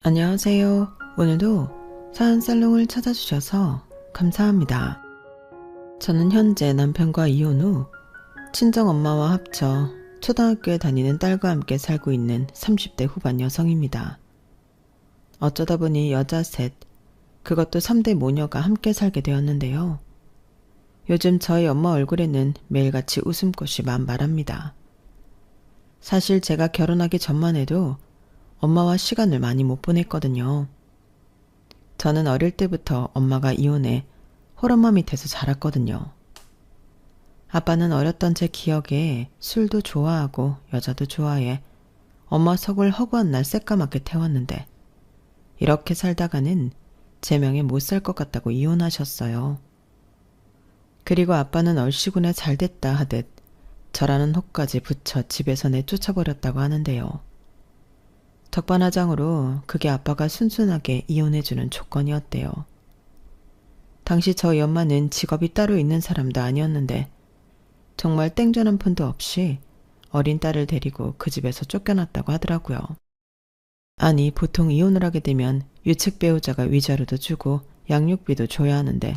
안녕하세요. 오늘도 사연살롱을 찾아주셔서 감사합니다. 저는 현재 남편과 이혼 후 친정엄마와 합쳐 초등학교에 다니는 딸과 함께 살고 있는 30대 후반 여성입니다. 어쩌다 보니 여자 셋, 그것도 3대 모녀가 함께 살게 되었는데요. 요즘 저희 엄마 얼굴에는 매일같이 웃음꽃이 만발합니다. 사실 제가 결혼하기 전만 해도 엄마와 시간을 많이 못 보냈거든요. 저는 어릴 때부터 엄마가 이혼해 홀엄마 밑에서 자랐거든요. 아빠는 어렸던 제 기억에 술도 좋아하고 여자도 좋아해 엄마 속을 허구한 날 새까맣게 태웠는데 이렇게 살다가는 제 명에 못 살 것 같다고 이혼하셨어요. 그리고 아빠는 얼씨구나 잘됐다 하듯 저라는 혹까지 붙여 집에서 내쫓아버렸다고 하는데요. 적반하장으로 그게 아빠가 순순하게 이혼해주는 조건이었대요. 당시 저희 엄마는 직업이 따로 있는 사람도 아니었는데 정말 땡전 한 푼도 없이 어린 딸을 데리고 그 집에서 쫓겨났다고 하더라고요. 아니, 보통 이혼을 하게 되면 유책 배우자가 위자료도 주고 양육비도 줘야 하는데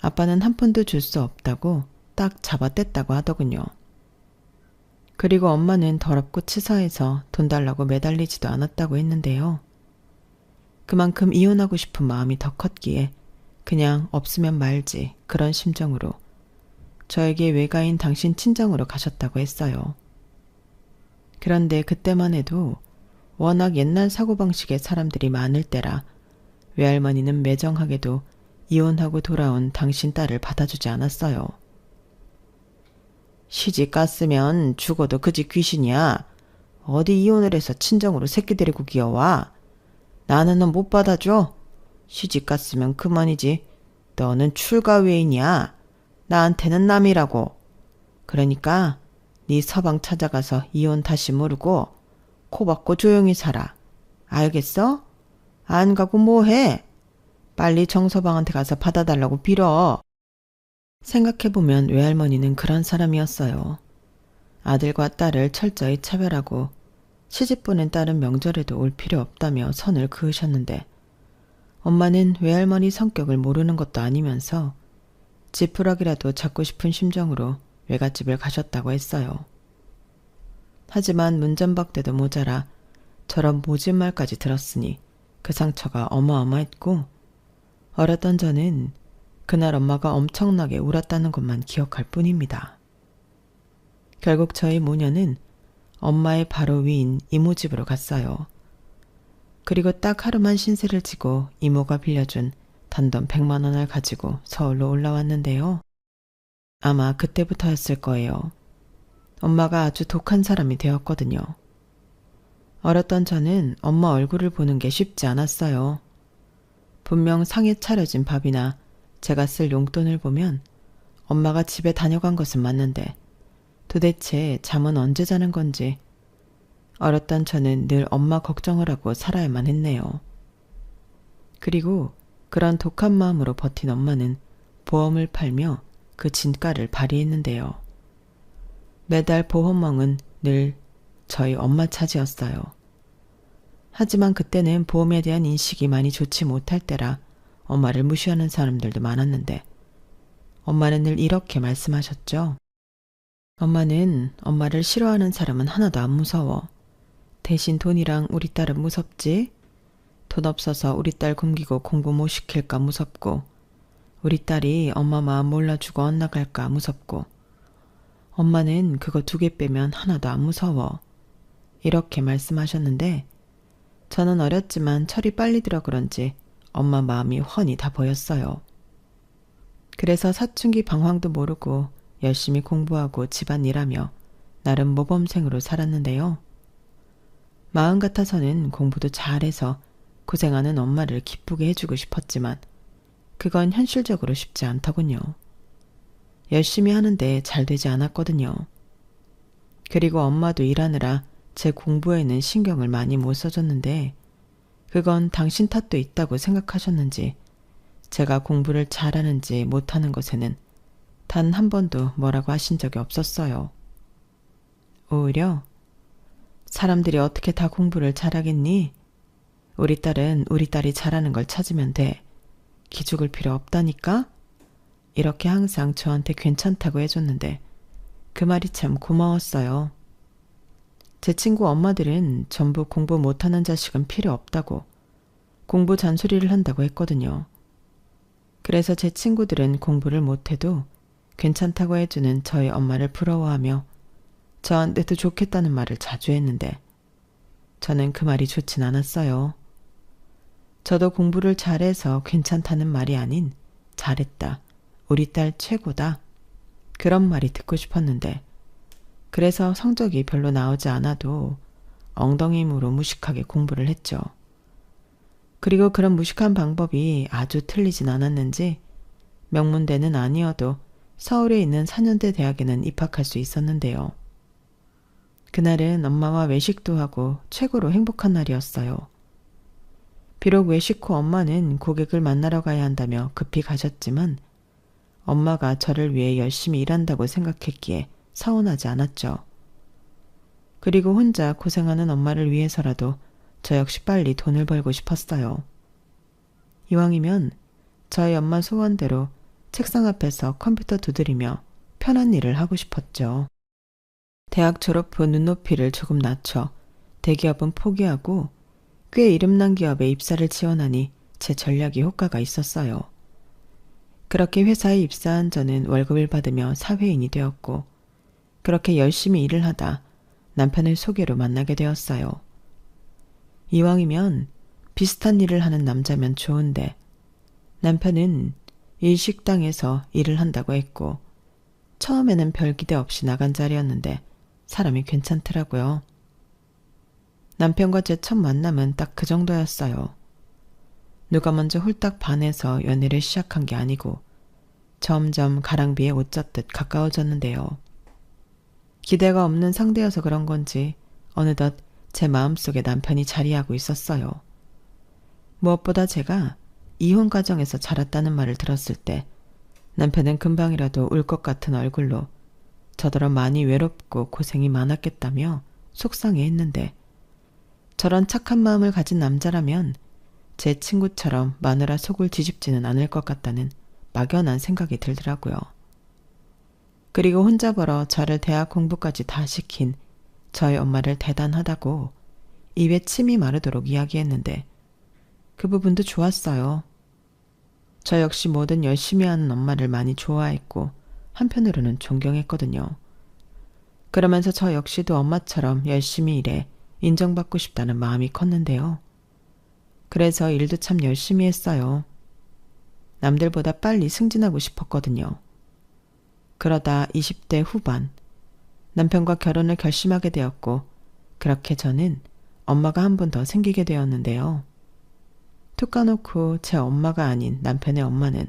아빠는 한 푼도 줄 수 없다고 딱 잡아뗐다고 하더군요. 그리고 엄마는 더럽고 치사해서 돈 달라고 매달리지도 않았다고 했는데요. 그만큼 이혼하고 싶은 마음이 더 컸기에 그냥 없으면 말지 그런 심정으로 저에게 외가인 당신 친정으로 가셨다고 했어요. 그런데 그때만 해도 워낙 옛날 사고방식의 사람들이 많을 때라 외할머니는 매정하게도 이혼하고 돌아온 당신 딸을 받아주지 않았어요. 시집 갔으면 죽어도 그 집 귀신이야. 어디 이혼을 해서 친정으로 새끼 데리고 기어와. 나는 너 못 받아줘. 시집 갔으면 그만이지. 너는 출가 외인이야. 나한테는 남이라고. 그러니까 네 서방 찾아가서 이혼 다시 모르고 코 박고 조용히 살아. 알겠어? 안 가고 뭐해? 빨리 정서방한테 가서 받아달라고 빌어. 생각해보면 외할머니는 그런 사람이었어요. 아들과 딸을 철저히 차별하고 시집 보낸 딸은 명절에도 올 필요 없다며 선을 그으셨는데 엄마는 외할머니 성격을 모르는 것도 아니면서 지푸라기라도 잡고 싶은 심정으로 외갓집을 가셨다고 했어요. 하지만 문전박대도 모자라 저런 모진 말까지 들었으니 그 상처가 어마어마했고 어렸던 저는 그날 엄마가 엄청나게 울었다는 것만 기억할 뿐입니다. 결국 저희 모녀는 엄마의 바로 위인 이모 집으로 갔어요. 그리고 딱 하루만 신세를 지고 이모가 빌려준 단돈 100만 원을 가지고 서울로 올라왔는데요. 아마 그때부터였을 거예요. 엄마가 아주 독한 사람이 되었거든요. 어렸던 저는 엄마 얼굴을 보는 게 쉽지 않았어요. 분명 상에 차려진 밥이나 제가 쓸 용돈을 보면 엄마가 집에 다녀간 것은 맞는데 도대체 잠은 언제 자는 건지 어렸던 저는 늘 엄마 걱정을 하고 살아야만 했네요. 그리고 그런 독한 마음으로 버틴 엄마는 보험을 팔며 그 진가를 발휘했는데요. 매달 보험왕은 늘 저희 엄마 차지였어요. 하지만 그때는 보험에 대한 인식이 많이 좋지 못할 때라 엄마를 무시하는 사람들도 많았는데 엄마는 늘 이렇게 말씀하셨죠. 엄마는 엄마를 싫어하는 사람은 하나도 안 무서워. 대신 돈이랑 우리 딸은 무섭지. 돈 없어서 우리 딸 굶기고 공부 못 시킬까 무섭고 우리 딸이 엄마 마음 몰라주고 엇나갈까 무섭고 엄마는 그거 2개 빼면 하나도 안 무서워. 이렇게 말씀하셨는데 저는 어렸지만 철이 빨리 들어 그런지 엄마 마음이 훤히 다 보였어요. 그래서 사춘기 방황도 모르고 열심히 공부하고 집안일하며 나름 모범생으로 살았는데요. 마음 같아서는 공부도 잘해서 고생하는 엄마를 기쁘게 해주고 싶었지만 그건 현실적으로 쉽지 않더군요. 열심히 하는데 잘 되지 않았거든요. 그리고 엄마도 일하느라 제 공부에는 신경을 많이 못 써줬는데 그건 당신 탓도 있다고 생각하셨는지 제가 공부를 잘하는지 못하는 것에는 단 한 번도 뭐라고 하신 적이 없었어요. 오히려 사람들이 어떻게 다 공부를 잘하겠니? 우리 딸은 우리 딸이 잘하는 걸 찾으면 돼. 기죽을 필요 없다니까? 이렇게 항상 저한테 괜찮다고 해줬는데 그 말이 참 고마웠어요. 제 친구 엄마들은 전부 공부 못하는 자식은 필요 없다고 공부 잔소리를 한다고 했거든요. 그래서 제 친구들은 공부를 못해도 괜찮다고 해주는 저희 엄마를 부러워하며 저한테도 좋겠다는 말을 자주 했는데 저는 그 말이 좋진 않았어요. 저도 공부를 잘해서 괜찮다는 말이 아닌 잘했다, 우리 딸 최고다, 그런 말이 듣고 싶었는데 그래서 성적이 별로 나오지 않아도 엉덩이 힘으로 무식하게 공부를 했죠. 그리고 그런 무식한 방법이 아주 틀리진 않았는지 명문대는 아니어도 서울에 있는 4년대 대학에는 입학할 수 있었는데요. 그날은 엄마와 외식도 하고 최고로 행복한 날이었어요. 비록 외식 후 엄마는 고객을 만나러 가야 한다며 급히 가셨지만 엄마가 저를 위해 열심히 일한다고 생각했기에 서운하지 않았죠. 그리고 혼자 고생하는 엄마를 위해서라도 저 역시 빨리 돈을 벌고 싶었어요. 이왕이면 저희 엄마 소원대로 책상 앞에서 컴퓨터 두드리며 편한 일을 하고 싶었죠. 대학 졸업 후 눈높이를 조금 낮춰 대기업은 포기하고 꽤 이름난 기업에 입사를 지원하니 제 전략이 효과가 있었어요. 그렇게 회사에 입사한 저는 월급을 받으며 사회인이 되었고 그렇게 열심히 일을 하다 남편을 소개로 만나게 되었어요. 이왕이면 비슷한 일을 하는 남자면 좋은데 남편은 일식당에서 일을 한다고 했고 처음에는 별 기대 없이 나간 자리였는데 사람이 괜찮더라고요. 남편과 제 첫 만남은 딱 그 정도였어요. 누가 먼저 홀딱 반해서 연애를 시작한 게 아니고 점점 가랑비에 옷 젖듯 가까워졌는데요. 기대가 없는 상대여서 그런 건지 어느덧 제 마음속에 남편이 자리하고 있었어요. 무엇보다 제가 이혼 가정에서 자랐다는 말을 들었을 때 남편은 금방이라도 울 것 같은 얼굴로 저더러 많이 외롭고 고생이 많았겠다며 속상해했는데 저런 착한 마음을 가진 남자라면 제 친구처럼 마누라 속을 뒤집지는 않을 것 같다는 막연한 생각이 들더라고요. 그리고 혼자 벌어 저를 대학 공부까지 다 시킨 저희 엄마를 대단하다고 입에 침이 마르도록 이야기했는데 그 부분도 좋았어요. 저 역시 뭐든 열심히 하는 엄마를 많이 좋아했고 한편으로는 존경했거든요. 그러면서 저 역시도 엄마처럼 열심히 일해 인정받고 싶다는 마음이 컸는데요. 그래서 일도 참 열심히 했어요. 남들보다 빨리 승진하고 싶었거든요. 그러다 20대 후반 남편과 결혼을 결심하게 되었고 그렇게 저는 엄마가 한 분 더 생기게 되었는데요. 툭 까놓고 제 엄마가 아닌 남편의 엄마는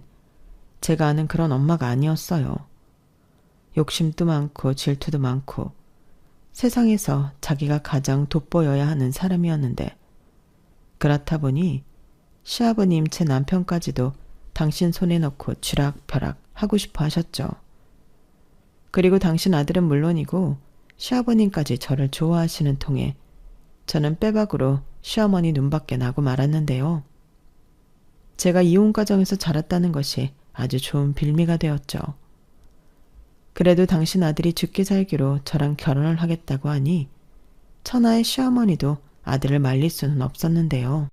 제가 아는 그런 엄마가 아니었어요. 욕심도 많고 질투도 많고 세상에서 자기가 가장 돋보여야 하는 사람이었는데 그렇다 보니 시아버님 제 남편까지도 당신 손에 넣고 쥐락펴락 하고 싶어 하셨죠. 그리고 당신 아들은 물론이고 시아버님까지 저를 좋아하시는 통에 저는 빼박으로 시어머니 눈밖에 나고 말았는데요. 제가 이혼 가정에서 자랐다는 것이 아주 좋은 빌미가 되었죠. 그래도 당신 아들이 죽기 살기로 저랑 결혼을 하겠다고 하니 천하의 시어머니도 아들을 말릴 수는 없었는데요.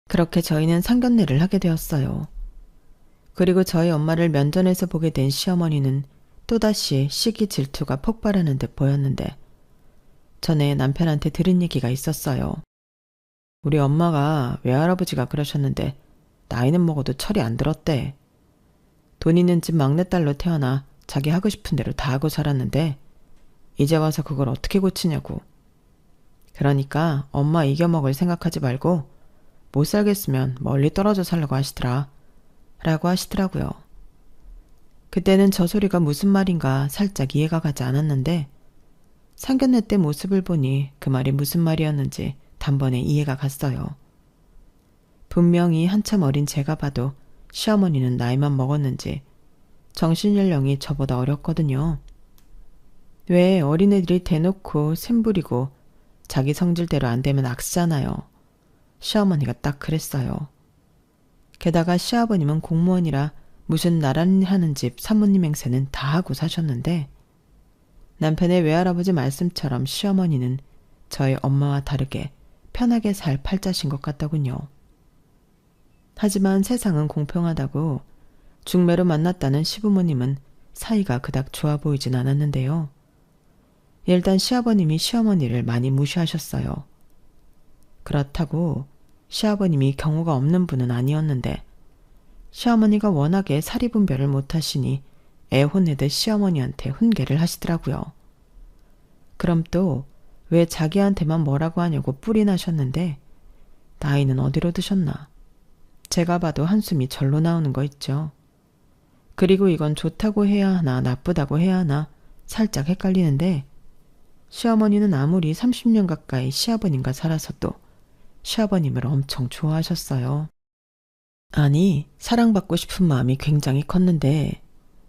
그렇게 저희는 상견례를 하게 되었어요. 그리고 저희 엄마를 면전에서 보게 된 시어머니는 또다시 시기 질투가 폭발하는 듯 보였는데 전에 남편한테 들은 얘기가 있었어요. 우리 엄마가 외할아버지가 그러셨는데 나이는 먹어도 철이 안 들었대. 돈 있는 집 막내딸로 태어나 자기 하고 싶은 대로 다 하고 살았는데 이제 와서 그걸 어떻게 고치냐고. 그러니까 엄마 이겨먹을 생각하지 말고 못 살겠으면 멀리 떨어져 살라고 하시더라. 라고 하시더라고요. 그때는 저 소리가 무슨 말인가 살짝 이해가 가지 않았는데 상견례 때 모습을 보니 그 말이 무슨 말이었는지 단번에 이해가 갔어요. 분명히 한참 어린 제가 봐도 시어머니는 나이만 먹었는지 정신연령이 저보다 어렸거든요. 왜 어린애들이 대놓고 샘부리고 자기 성질대로 안 되면 악쓰잖아요. 시어머니가 딱 그랬어요. 게다가 시아버님은 공무원이라 무슨 나란히 하는 집 사모님 행세는 다 하고 사셨는데 남편의 외할아버지 말씀처럼 시어머니는 저희 엄마와 다르게 편하게 살 팔자신 것 같더군요. 하지만 세상은 공평하다고 중매로 만났다는 시부모님은 사이가 그닥 좋아 보이진 않았는데요. 일단 시아버님이 시어머니를 많이 무시하셨어요. 그렇다고 시아버님이 경우가 없는 분은 아니었는데 시어머니가 워낙에 사리분별을 못하시니 애혼내듯 시어머니한테 훈계를 하시더라고요. 그럼 또 왜 자기한테만 뭐라고 하냐고 뿔이 나셨는데 나이는 어디로 드셨나. 제가 봐도 한숨이 절로 나오는 거 있죠. 그리고 이건 좋다고 해야 하나 나쁘다고 해야 하나 살짝 헷갈리는데 시어머니는 아무리 30년 가까이 시아버님과 살아서도 시아버님을 엄청 좋아하셨어요. 아니, 사랑받고 싶은 마음이 굉장히 컸는데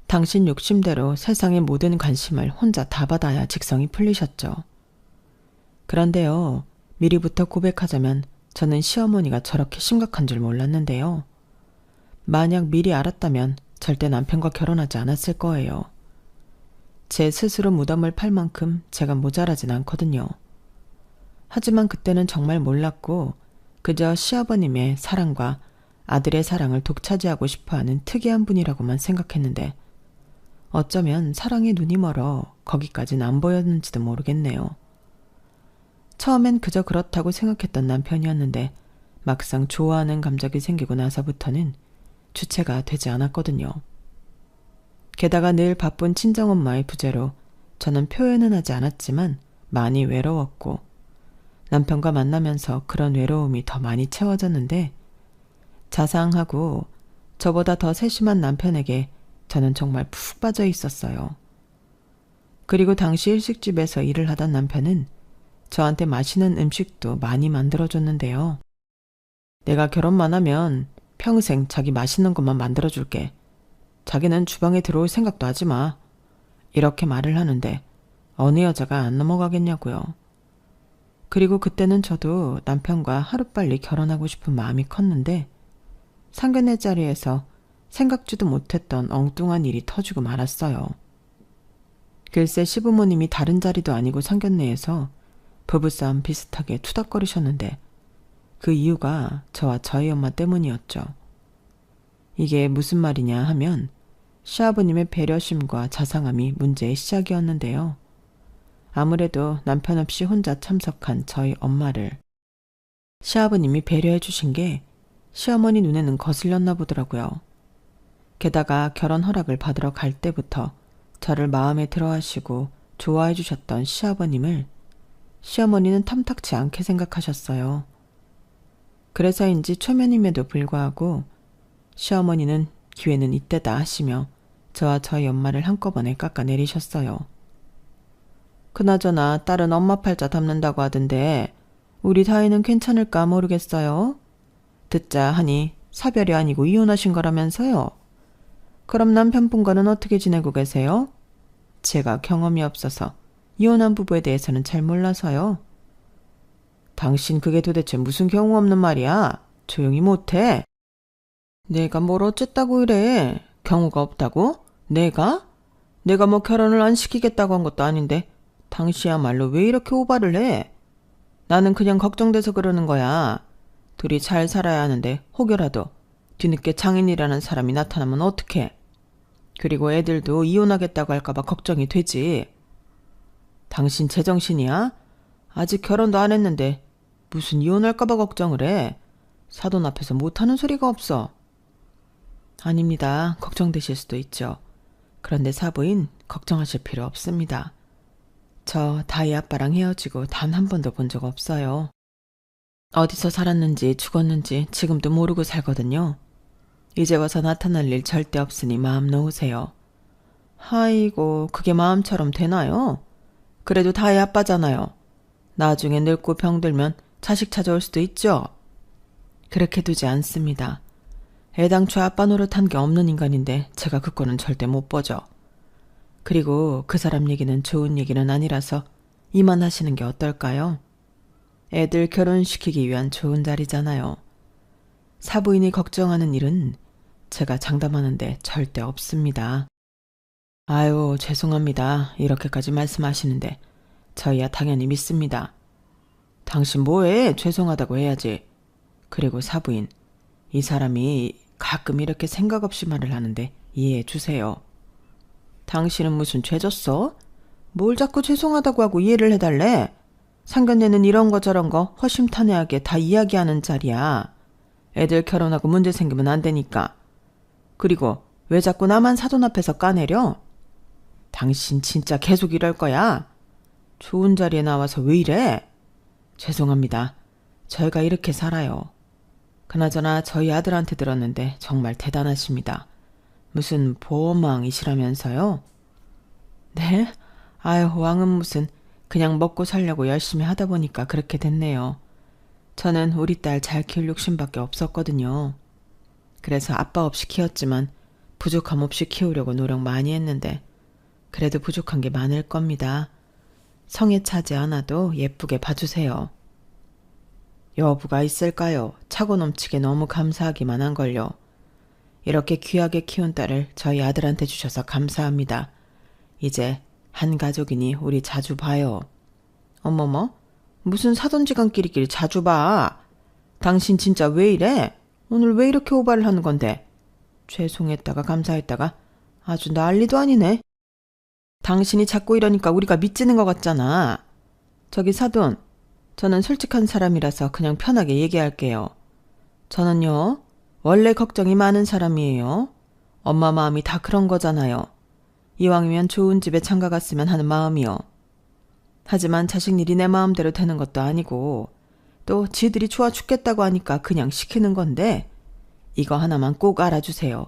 당신 욕심대로 세상의 모든 관심을 혼자 다 받아야 직성이 풀리셨죠. 그런데요, 미리부터 고백하자면 저는 시어머니가 저렇게 심각한 줄 몰랐는데요. 만약 미리 알았다면 절대 남편과 결혼하지 않았을 거예요. 제 스스로 무덤을 팔 만큼 제가 모자라진 않거든요. 하지만 그때는 정말 몰랐고 그저 시아버님의 사랑과 아들의 사랑을 독차지하고 싶어하는 특이한 분이라고만 생각했는데 어쩌면 사랑에 눈이 멀어 거기까진 안 보였는지도 모르겠네요. 처음엔 그저 그렇다고 생각했던 남편이었는데 막상 좋아하는 감정이 생기고 나서부터는 주체가 되지 않았거든요. 게다가 늘 바쁜 친정엄마의 부재로 저는 표현은 하지 않았지만 많이 외로웠고 남편과 만나면서 그런 외로움이 더 많이 채워졌는데 자상하고 저보다 더 세심한 남편에게 저는 정말 푹 빠져 있었어요. 그리고 당시 일식집에서 일을 하던 남편은 저한테 맛있는 음식도 많이 만들어줬는데요. 내가 결혼만 하면 평생 자기 맛있는 것만 만들어줄게. 자기는 주방에 들어올 생각도 하지 마. 이렇게 말을 하는데 어느 여자가 안 넘어가겠냐고요. 그리고 그때는 저도 남편과 하루빨리 결혼하고 싶은 마음이 컸는데 상견례 자리에서 생각지도 못했던 엉뚱한 일이 터지고 말았어요. 글쎄 시부모님이 다른 자리도 아니고 상견례에서 부부싸움 비슷하게 투닥거리셨는데 그 이유가 저와 저희 엄마 때문이었죠. 이게 무슨 말이냐 하면 시아버님의 배려심과 자상함이 문제의 시작이었는데요. 아무래도 남편 없이 혼자 참석한 저희 엄마를 시아버님이 배려해 주신 게 시어머니 눈에는 거슬렸나 보더라고요. 게다가 결혼 허락을 받으러 갈 때부터 저를 마음에 들어 하시고 좋아해 주셨던 시아버님을 시어머니는 탐탁치 않게 생각하셨어요. 그래서인지 초면임에도 불구하고 시어머니는 기회는 이때다 하시며 저와 저희 엄마를 한꺼번에 깎아내리셨어요. 그나저나 딸은 엄마 팔자 담는다고 하던데 우리 사이는 괜찮을까 모르겠어요. 듣자 하니 사별이 아니고 이혼하신 거라면서요. 그럼 남편분과는 어떻게 지내고 계세요? 제가 경험이 없어서 이혼한 부부에 대해서는 잘 몰라서요. 당신 그게 도대체 무슨 경우 없는 말이야? 조용히 못해. 내가 뭘 어쨌다고 이래? 경우가 없다고? 내가? 내가 뭐 결혼을 안 시키겠다고 한 것도 아닌데 당시야말로 왜 이렇게 오바를 해? 나는 그냥 걱정돼서 그러는 거야. 둘이 잘 살아야 하는데 혹여라도 뒤늦게 장인이라는 사람이 나타나면 어떡해? 그리고 애들도 이혼하겠다고 할까봐 걱정이 되지. 당신 제정신이야? 아직 결혼도 안 했는데 무슨 이혼할까봐 걱정을 해? 사돈 앞에서 못하는 소리가 없어. 아닙니다. 걱정되실 수도 있죠. 그런데 사부인 걱정하실 필요 없습니다. 저 다희 아빠랑 헤어지고 단 한 번도 본 적 없어요. 어디서 살았는지 죽었는지 지금도 모르고 살거든요. 이제 와서 나타날 일 절대 없으니 마음 놓으세요. 아이고 그게 마음처럼 되나요? 그래도 다희 아빠잖아요. 나중에 늙고 병들면 자식 찾아올 수도 있죠. 그렇게 두지 않습니다. 애당초 아빠 노릇한 게 없는 인간인데 제가 그 꼴은 절대 못 보죠. 그리고 그 사람 얘기는 좋은 얘기는 아니라서 이만하시는 게 어떨까요? 애들 결혼시키기 위한 좋은 자리잖아요. 사부인이 걱정하는 일은 제가 장담하는데 절대 없습니다. 아유, 죄송합니다. 이렇게까지 말씀하시는데 저희야 당연히 믿습니다. 당신 뭐해? 죄송하다고 해야지. 그리고 사부인, 이 사람이 가끔 이렇게 생각 없이 말을 하는데 이해해 주세요. 당신은 무슨 죄 졌어? 뭘 자꾸 죄송하다고 하고 이해를 해달래? 상견례는 이런 거 저런 거 허심탄회하게 다 이야기하는 자리야. 애들 결혼하고 문제 생기면 안 되니까. 그리고 왜 자꾸 나만 사돈 앞에서 까내려? 당신 진짜 계속 이럴 거야? 좋은 자리에 나와서 왜 이래? 죄송합니다. 저희가 이렇게 살아요. 그나저나 저희 아들한테 들었는데 정말 대단하십니다. 무슨 보험왕이시라면서요? 네? 아유, 왕은 무슨, 그냥 먹고 살려고 열심히 하다 보니까 그렇게 됐네요. 저는 우리 딸 잘 키울 욕심밖에 없었거든요. 그래서 아빠 없이 키웠지만 부족함 없이 키우려고 노력 많이 했는데 그래도 부족한 게 많을 겁니다. 성에 차지 않아도 예쁘게 봐주세요. 여부가 있을까요? 차고 넘치게 너무 감사하기만 한걸요. 이렇게 귀하게 키운 딸을 저희 아들한테 주셔서 감사합니다. 이제 한 가족이니 우리 자주 봐요. 어머머? 무슨 사돈지간끼리끼리 자주 봐. 당신 진짜 왜 이래? 오늘 왜 이렇게 오바를 하는 건데? 죄송했다가 감사했다가 아주 난리도 아니네. 당신이 자꾸 이러니까 우리가 미치는 것 같잖아. 저기 사돈, 저는 솔직한 사람이라서 그냥 편하게 얘기할게요. 저는요, 원래 걱정이 많은 사람이에요. 엄마 마음이 다 그런 거잖아요. 이왕이면 좋은 집에 장가 갔으면 하는 마음이요. 하지만 자식 일이 내 마음대로 되는 것도 아니고 또 지들이 좋아 죽겠다고 하니까 그냥 시키는 건데 이거 하나만 꼭 알아주세요.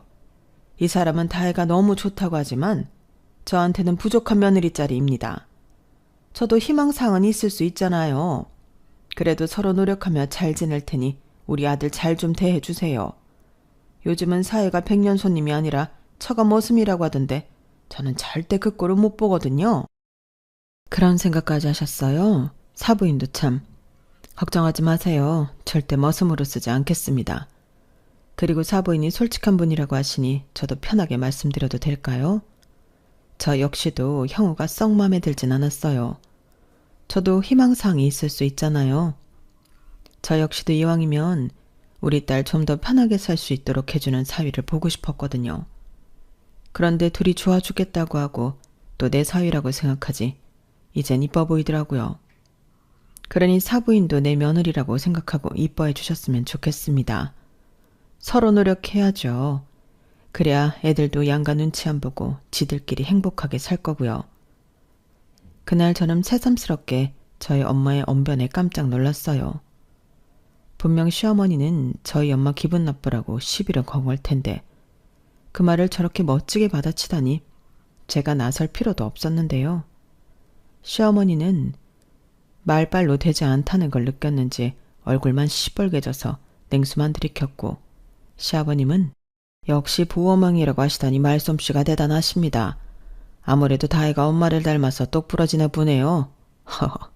이 사람은 다혜가 너무 좋다고 하지만 저한테는 부족한 며느리짜리입니다. 저도 희망사항은 있을 수 있잖아요. 그래도 서로 노력하며 잘 지낼 테니 우리 아들 잘 좀 대해주세요. 요즘은 사회가 백년 손님이 아니라 처가 머슴이라고 하던데 저는 절대 그 꼴을 못 보거든요. 그런 생각까지 하셨어요? 사부인도 참. 걱정하지 마세요. 절대 머슴으로 쓰지 않겠습니다. 그리고 사부인이 솔직한 분이라고 하시니 저도 편하게 말씀드려도 될까요? 저 역시도 형우가 썩 마음에 들진 않았어요. 저도 희망사항이 있을 수 있잖아요. 저 역시도 이왕이면 우리 딸 좀 더 편하게 살 수 있도록 해주는 사위를 보고 싶었거든요. 그런데 둘이 좋아 죽겠다고 하고 또 내 사위라고 생각하지 이젠 이뻐 보이더라고요. 그러니 사부인도 내 며느리라고 생각하고 이뻐해 주셨으면 좋겠습니다. 서로 노력해야죠. 그래야 애들도 양가 눈치 안 보고 지들끼리 행복하게 살 거고요. 그날 저는 새삼스럽게 저희 엄마의 언변에 깜짝 놀랐어요. 분명 시어머니는 저희 엄마 기분 나쁘라고 시비를 건 걸 텐데 그 말을 저렇게 멋지게 받아치다니 제가 나설 필요도 없었는데요. 시어머니는 말발로 되지 않다는 걸 느꼈는지 얼굴만 시뻘개져서 냉수만 들이켰고 시아버님은 역시 보호망이라고 하시다니 말솜씨가 대단하십니다. 아무래도 다혜가 엄마를 닮아서 똑부러지나 보네요. 허허.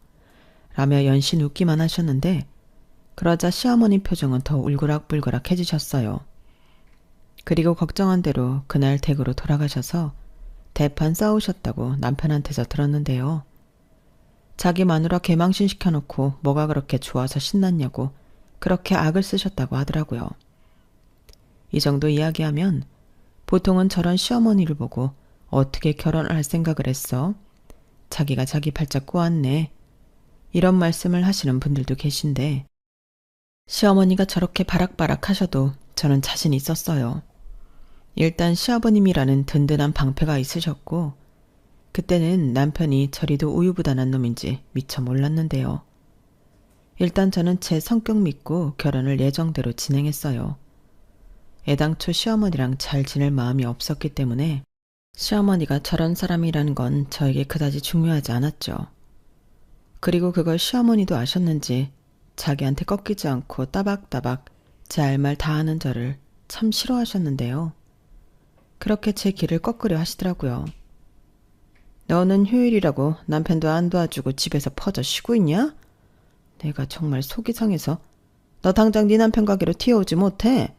라며 연신 웃기만 하셨는데 그러자 시어머니 표정은 더 울그락불그락 해지셨어요. 그리고 걱정한 대로 그날 댁으로 돌아가셔서 대판 싸우셨다고 남편한테서 들었는데요. 자기 마누라 개망신 시켜놓고 뭐가 그렇게 좋아서 신났냐고 그렇게 악을 쓰셨다고 하더라고요. 이 정도 이야기하면 보통은 저런 시어머니를 보고 어떻게 결혼을 할 생각을 했어? 자기가 자기 발짝 꼬았네. 이런 말씀을 하시는 분들도 계신데 시어머니가 저렇게 바락바락 하셔도 저는 자신 있었어요. 일단 시아버님이라는 든든한 방패가 있으셨고 그때는 남편이 저리도 우유부단한 놈인지 미처 몰랐는데요. 일단 저는 제 성격 믿고 결혼을 예정대로 진행했어요. 애당초 시어머니랑 잘 지낼 마음이 없었기 때문에 시어머니가 저런 사람이라는 건 저에게 그다지 중요하지 않았죠. 그리고 그걸 시어머니도 아셨는지 자기한테 꺾이지 않고 따박따박 제 할 말 다 하는 저를 참 싫어하셨는데요. 그렇게 제 길을 꺾으려 하시더라고요. 너는 휴일이라고 남편도 안 도와주고 집에서 퍼져 쉬고 있냐? 내가 정말 속이 상해서 너 당장 네 남편 가게로 튀어오지 못해?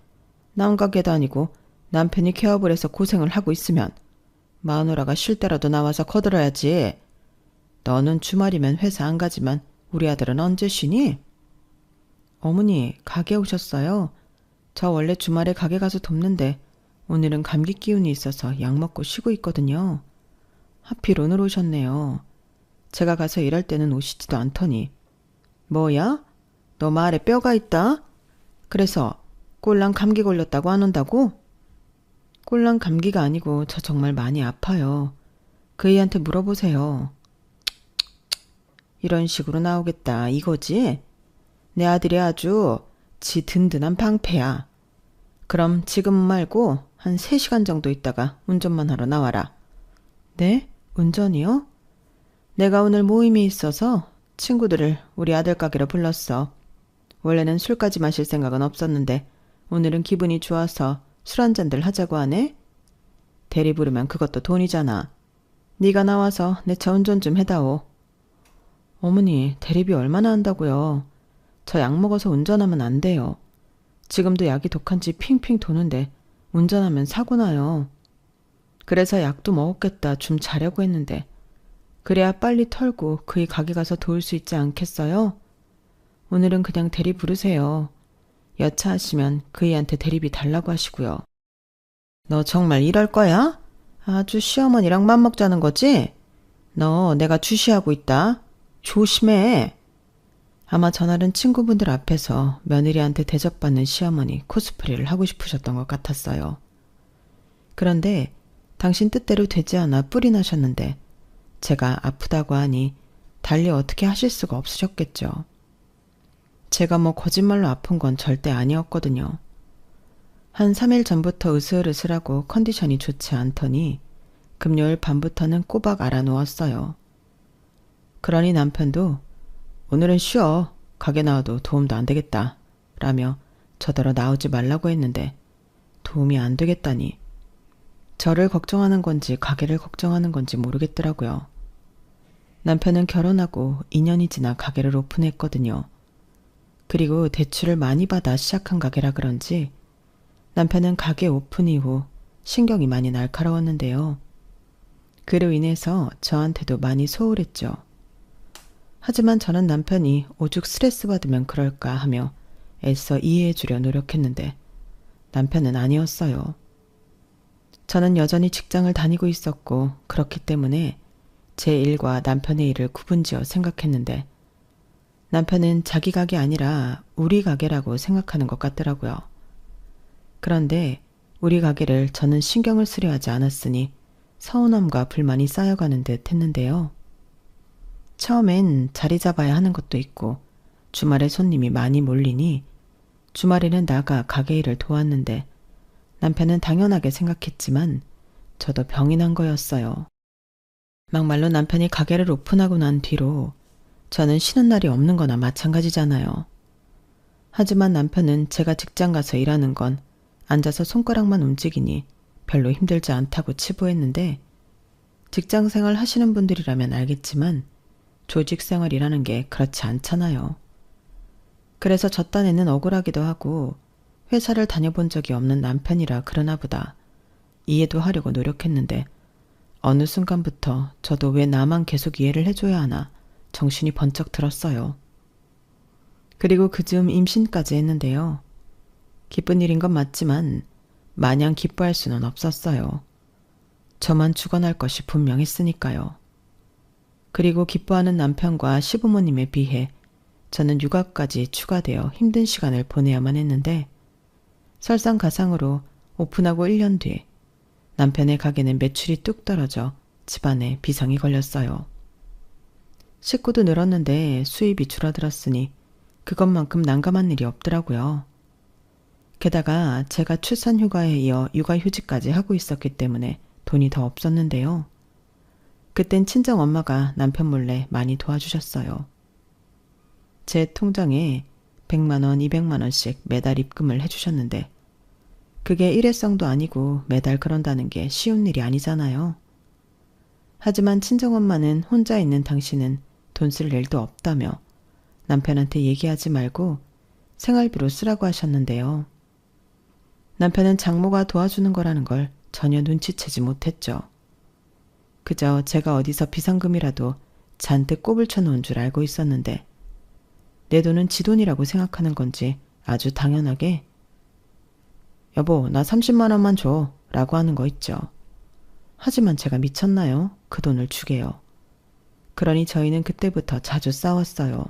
남 가게도 아니고 남편이 개업을 해서 고생을 하고 있으면 마누라가 쉴 때라도 나와서 거들어야지. 너는 주말이면 회사 안 가지만 우리 아들은 언제 쉬니? 어머니, 가게 오셨어요? 저 원래 주말에 가게 가서 돕는데 오늘은 감기 기운이 있어서 약 먹고 쉬고 있거든요. 하필 오늘 오셨네요. 제가 가서 일할 때는 오시지도 않더니. 뭐야? 너 말에 뼈가 있다? 그래서 꼴랑 감기 걸렸다고 안 온다고? 꼴랑 감기가 아니고 저 정말 많이 아파요. 그 애한테 물어보세요. 이런 식으로 나오겠다 이거지? 내 아들이 아주 지 든든한 방패야. 그럼 지금 말고 한 3시간 정도 있다가 운전만 하러 나와라. 네? 운전이요? 내가 오늘 모임이 있어서 친구들을 우리 아들 가게로 불렀어. 원래는 술까지 마실 생각은 없었는데 오늘은 기분이 좋아서 술 한 잔들 하자고 하네? 대리 부르면 그것도 돈이잖아. 네가 나와서 내 차 운전 좀 해다오. 어머니, 대리비 얼마나 한다고요? 저 약 먹어서 운전하면 안 돼요. 지금도 약이 독한지 핑핑 도는데 운전하면 사고 나요. 그래서 약도 먹었겠다 좀 자려고 했는데 그래야 빨리 털고 그이 가게 가서 도울 수 있지 않겠어요? 오늘은 그냥 대리 부르세요. 여차하시면 그이한테 대리비 달라고 하시고요. 너 정말 이럴 거야? 아주 시어머니랑 맘먹자는 거지? 너 내가 주시하고 있다. 조심해. 아마 전날은 친구분들 앞에서 며느리한테 대접받는 시어머니 코스프레를 하고 싶으셨던 것 같았어요. 그런데 당신 뜻대로 되지 않아 뿔이 나셨는데 제가 아프다고 하니 달리 어떻게 하실 수가 없으셨겠죠. 제가 뭐 거짓말로 아픈 건 절대 아니었거든요. 한 3일 전부터 으슬으슬하고 컨디션이 좋지 않더니 금요일 밤부터는 꼬박 알아놓았어요. 그러니 남편도 오늘은 쉬어. 가게 나와도 도움도 안 되겠다. 라며 저더러 나오지 말라고 했는데 도움이 안 되겠다니. 저를 걱정하는 건지 가게를 걱정하는 건지 모르겠더라고요. 남편은 결혼하고 2년이 지나 가게를 오픈했거든요. 그리고 대출을 많이 받아 시작한 가게라 그런지 남편은 가게 오픈 이후 신경이 많이 날카로웠는데요. 그로 인해서 저한테도 많이 소홀했죠. 하지만 저는 남편이 오죽 스트레스 받으면 그럴까 하며 애써 이해해 주려 노력했는데 남편은 아니었어요. 저는 여전히 직장을 다니고 있었고 그렇기 때문에 제 일과 남편의 일을 구분지어 생각했는데 남편은 자기 가게 아니라 우리 가게라고 생각하는 것 같더라고요. 그런데 우리 가게를 저는 신경을 쓰려 하지 않았으니 서운함과 불만이 쌓여가는 듯 했는데요. 처음엔 자리 잡아야 하는 것도 있고 주말에 손님이 많이 몰리니 주말에는 나가 가게 일을 도왔는데 남편은 당연하게 생각했지만 저도 병이 난 거였어요. 막말로 남편이 가게를 오픈하고 난 뒤로 저는 쉬는 날이 없는 거나 마찬가지잖아요. 하지만 남편은 제가 직장 가서 일하는 건 앉아서 손가락만 움직이니 별로 힘들지 않다고 치부했는데 직장 생활 하시는 분들이라면 알겠지만 조직 생활이라는 게 그렇지 않잖아요. 그래서 저 딴에는 억울하기도 하고 회사를 다녀본 적이 없는 남편이라 그러나 보다 이해도 하려고 노력했는데 어느 순간부터 저도 왜 나만 계속 이해를 해줘야 하나 정신이 번쩍 들었어요. 그리고 그즈음 임신까지 했는데요. 기쁜 일인 건 맞지만 마냥 기뻐할 수는 없었어요. 저만 죽어날 것이 분명했으니까요. 그리고 기뻐하는 남편과 시부모님에 비해 저는 육아까지 추가되어 힘든 시간을 보내야만 했는데 설상가상으로 오픈하고 1년 뒤 남편의 가게는 매출이 뚝 떨어져 집안에 비상이 걸렸어요. 식구도 늘었는데 수입이 줄어들었으니 그것만큼 난감한 일이 없더라고요. 게다가 제가 출산휴가에 이어 육아휴직까지 하고 있었기 때문에 돈이 더 없었는데요. 그땐 친정엄마가 남편 몰래 많이 도와주셨어요. 제 통장에 100만 원, 200만 원씩 매달 입금을 해주셨는데 그게 일회성도 아니고 매달 그런다는 게 쉬운 일이 아니잖아요. 하지만 친정엄마는 혼자 있는 당신은 돈 쓸 일도 없다며 남편한테 얘기하지 말고 생활비로 쓰라고 하셨는데요. 남편은 장모가 도와주는 거라는 걸 전혀 눈치채지 못했죠. 그저 제가 어디서 비상금이라도 잔뜩 꼽을 쳐놓은 줄 알고 있었는데 내 돈은 지 돈이라고 생각하는 건지 아주 당연하게 여보, 나 30만 원만 줘 라고 하는 거 있죠. 하지만 제가 미쳤나요? 그 돈을 주게요. 그러니 저희는 그때부터 자주 싸웠어요.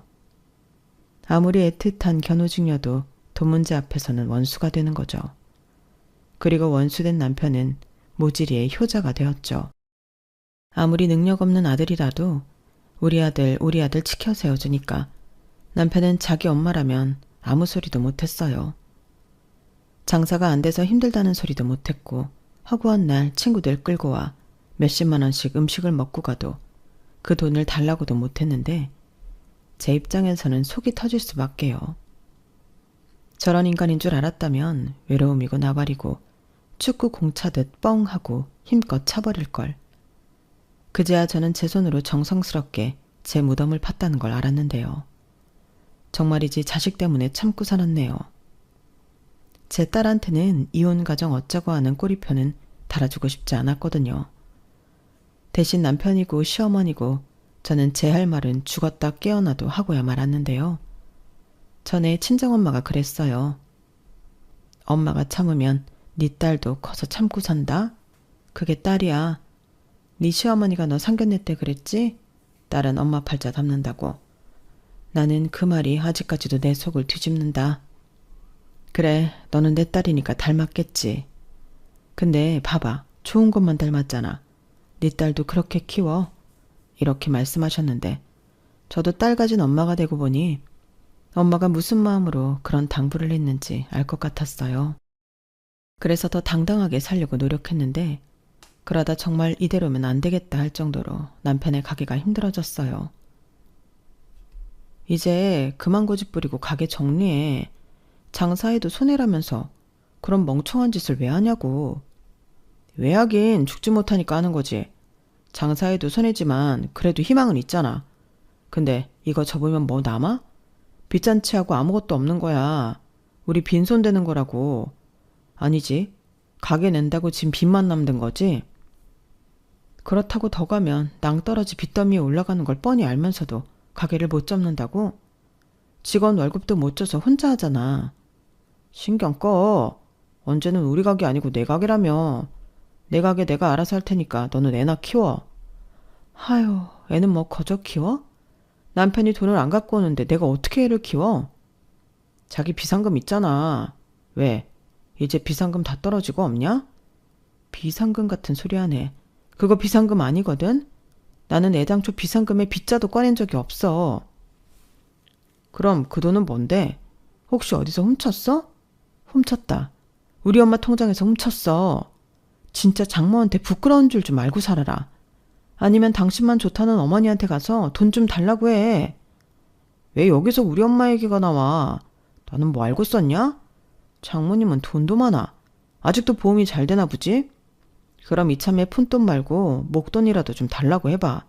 아무리 애틋한 견우직녀도 돈 문제 앞에서는 원수가 되는 거죠. 그리고 원수된 남편은 모지리의 효자가 되었죠. 아무리 능력 없는 아들이라도 우리 아들 지켜 세워주니까 남편은 자기 엄마라면 아무 소리도 못했어요. 장사가 안 돼서 힘들다는 소리도 못했고 허구한 날 친구들 끌고 와 몇십만 원씩 음식을 먹고 가도 그 돈을 달라고도 못했는데 제 입장에서는 속이 터질 수밖에요. 저런 인간인 줄 알았다면 외로움이고 나발이고 축구 공 차듯 뻥 하고 힘껏 차버릴걸. 그제야 저는 제 손으로 정성스럽게 제 무덤을 팠다는 걸 알았는데요. 정말이지 자식 때문에 참고 살았네요. 제 딸한테는 이혼 가정 어쩌고 하는 꼬리표는 달아주고 싶지 않았거든요. 대신 남편이고 시어머니고 저는 제 할 말은 죽었다 깨어나도 하고야 말았는데요. 전에 친정엄마가 그랬어요. 엄마가 참으면 네 딸도 커서 참고 산다? 그게 딸이야. 네 시어머니가 너 상견례 때 그랬지? 딸은 엄마 팔자 담는다고. 나는 그 말이 아직까지도 내 속을 뒤집는다. 그래, 너는 내 딸이니까 닮았겠지. 근데 봐봐, 좋은 것만 닮았잖아. 네 딸도 그렇게 키워. 이렇게 말씀하셨는데 저도 딸 가진 엄마가 되고 보니 엄마가 무슨 마음으로 그런 당부를 했는지 알 것 같았어요. 그래서 더 당당하게 살려고 노력했는데 그러다 정말 이대로면 안 되겠다 할 정도로 남편의 가게가 힘들어졌어요. 이제 그만 고집 부리고 가게 정리해. 장사해도 손해라면서 그런 멍청한 짓을 왜 하냐고. 왜 하긴 죽지 못하니까 하는 거지. 장사해도 손해지만 그래도 희망은 있잖아. 근데 이거 접으면 뭐 남아? 빚잔치하고 아무것도 없는 거야. 우리 빈손 되는 거라고. 아니지. 가게 낸다고 지금 빚만 남는 거지? 그렇다고 더 가면 낭떠러지 빚더미에 올라가는 걸 뻔히 알면서도 가게를 못 접는다고? 직원 월급도 못 줘서 혼자 하잖아. 신경 꺼. 언제는 우리 가게 아니고 내 가게라며. 내 가게 내가 알아서 할 테니까 너는 애나 키워. 하유, 애는 뭐 거저 키워? 남편이 돈을 안 갖고 오는데 내가 어떻게 애를 키워? 자기 비상금 있잖아. 왜? 이제 비상금 다 떨어지고 없냐? 비상금 같은 소리 하네. 그거 비상금 아니거든? 나는 애당초 비상금에 빗자도 꺼낸 적이 없어. 그럼 그 돈은 뭔데? 혹시 어디서 훔쳤어? 훔쳤다. 우리 엄마 통장에서 훔쳤어. 진짜 장모한테 부끄러운 줄 좀 알고 살아라. 아니면 당신만 좋다는 어머니한테 가서 돈 좀 달라고 해. 왜 여기서 우리 엄마 얘기가 나와? 나는 뭐 알고 썼냐? 장모님은 돈도 많아. 아직도 보험이 잘 되나 보지? 그럼 이참에 푼돈 말고 목돈이라도 좀 달라고 해봐.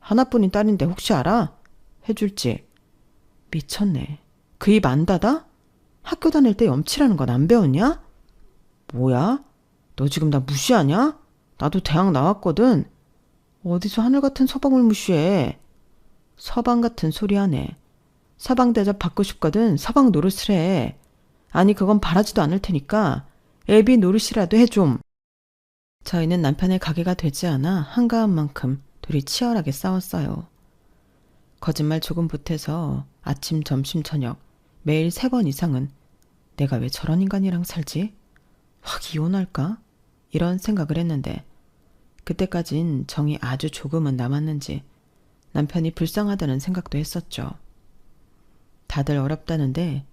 하나뿐인 딸인데 혹시 알아? 해줄지. 미쳤네. 그 입 안 닫아? 학교 다닐 때 염치라는 건 안 배웠냐? 뭐야? 너 지금 나 무시하냐? 나도 대학 나왔거든. 어디서 하늘 같은 서방을 무시해. 서방 같은 소리 하네. 서방 대접 받고 싶거든 서방 노릇을 해. 아니 그건 바라지도 않을 테니까 애비 노릇이라도 해 좀. 저희는 남편의 가게가 되지 않아 한가한 만큼 둘이 치열하게 싸웠어요. 거짓말 조금 보태서 아침, 점심, 저녁 매일 3번 이상은 내가 왜 저런 인간이랑 살지? 확 이혼할까? 이런 생각을 했는데 그때까진 정이 아주 조금은 남았는지 남편이 불쌍하다는 생각도 했었죠. 다들 어렵다는데